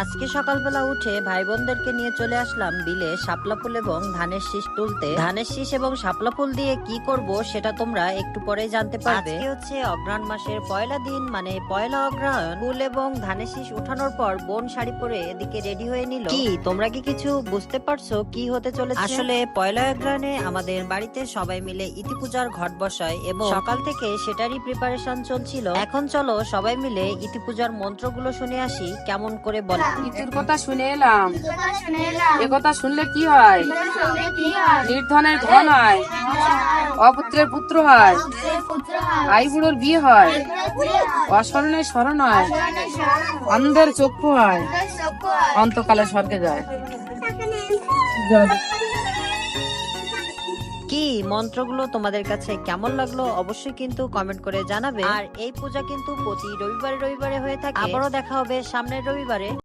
আজকে সকালবেলা উঠে ভাই বোনদেরকে নিয়ে চলে আসলাম বিলে শাপলা ফুল এবং ধানের শীষ তুলতে। ধানের শীষ এবং শাপলা ফুল দিয়ে কি করব সেটা তোমরা একটু পরে জানতে পারবে। আজকে হচ্ছে অগ্রহায়ণ মাসের পয়লা দিন, মানে পয়লা অগ্রহায়ণ। ফুল এবং ধানের শীষ উঠানোর পর বোন শাড়ি পরে এদিকে রেডি হয়ে নিল। কি তোমরা কি কিছু বুঝতে পারছো কি হতে চলেছে? আসলে পয়লা অগ্রহায়ণে আমাদের বাড়িতে সবাই মিলে ইতি পূজার ঘট বসায় এবং সকাল থেকে সেটারই প্রিপারেশন চলছিল। এখন চলো সবাই মিলে ইতি পূজার মন্ত্রগুলো শুনে আসি কেমন করে বলে। ইতির কথা শুনে এলাম, এ কথা শুনলে কি হয়? নির্ধনের ধন হয়, অপুত্রের পুত্র হয়, আই বুড়োর বিয়ে হয়, অস্মরণের স্মরণ হয়, অন্ধের চক্ষু হয়, অন্তকালে স্বর্গে যায়। কি মন্ত্রগুলো তোমাদের কাছে কেমন লাগলো অবশ্যই কিন্তু কমেন্ট করে জানাবে। আর এই পূজা কিন্তু প্রতি রবিবারে রবিবারে হয়ে থাকে। আবারও দেখা হবে সামনের রবিবারে।